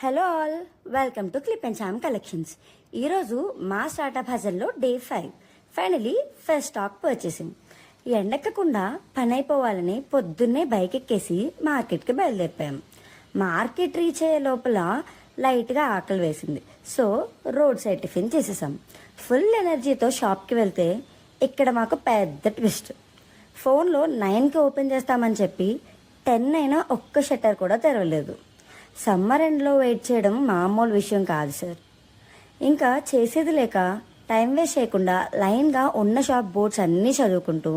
Hello all, welcome to clip and charm collections. ఈరోజు మా startup హజల్లో day 5. Finally first stock purchasing. ఎండెక్కకుండా పని అయిపోవాలని పొద్దున్నే బైక్ ఎక్కేసి మార్కెట్కి బయలుదేరిపోయాం. మార్కెట్ రీచ్ అయ్యే లోపల లైట్గా ఆకలి వేసింది. సో రోడ్ సైడ్ టిఫిన్ చేసేసాం. ఫుల్ ఎనర్జీతో షాప్కి వెళ్తే ఇక్కడ మాకు పెద్ద ట్విస్ట్. ఫోన్లో 9కి ఓపెన్ చేస్తామని చెప్పి 10 అయినా ఒక్క షట్టర్ కూడా తెరవలేదు. సమ్మర్ ఎండ్లో వెయిట్ చేయడం మామూలు విషయం కాదు సార్. ఇంకా చేసేది లేక టైం వేస్ట్ చేయకుండా లైన్గా ఉన్న షాప్ బోర్డ్స్ అన్నీ చదువుకుంటూ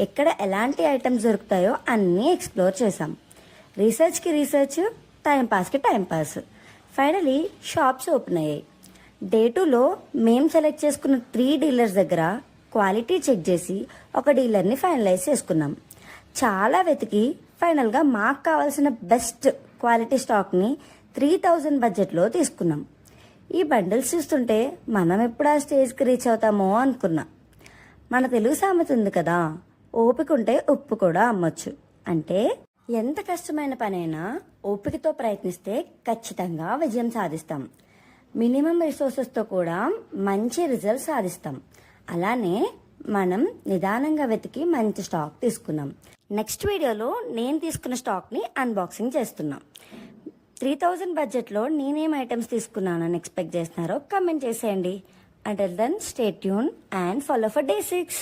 ఎక్కడ ఎలాంటి ఐటమ్స్ దొరుకుతాయో అన్నీ ఎక్స్ప్లోర్ చేసాం. రీసెర్చ్కి రీసెర్చ్, టైంపాస్కి టైంపాస్. ఫైనలీ షాప్స్ ఓపెన్ అయ్యాయి. డే 2లో మేము సెలెక్ట్ చేసుకున్న 3 డీలర్స్ దగ్గర క్వాలిటీ చెక్ చేసి ఒక డీలర్ని ఫైనలైజ్ చేసుకున్నాం. చాలా వెతికి ఫైనల్గా మాకు కావాల్సిన బెస్ట్ క్వాలిటీ స్టాక్ని 3000 బడ్జెట్లో తీసుకున్నాం. ఈ బండిల్స్ చూస్తుంటే మనం ఎప్పుడు ఆ స్టేజ్కి రీచ్ అవుతామో అనుకున్నా. మన తెలుగు సామెత ఉంది కదా, ఓపిక ఉంటే ఉప్పు కూడా అమ్మొచ్చు. అంటే ఎంత కష్టమైన పనైనా ఓపికతో ప్రయత్నిస్తే ఖచ్చితంగా విజయం సాధిస్తాం. మినిమం రిసోర్సెస్తో కూడా మంచి రిజల్ట్ సాధిస్తాం. అలానే మనం నిదానంగా వెతికి మంచి స్టాక్ తీసుకున్నాం. నెక్స్ట్ వీడియోలో నేను తీసుకున్న స్టాక్ని అన్బాక్సింగ్ చేస్తున్నాం. 3000 బడ్జెట్లో నేనేం ఐటమ్స్ తీసుకున్నానని ఎక్స్పెక్ట్ చేస్తున్నారో కమెంట్ చేసేయండి. Until then stay tune and follow for day 6.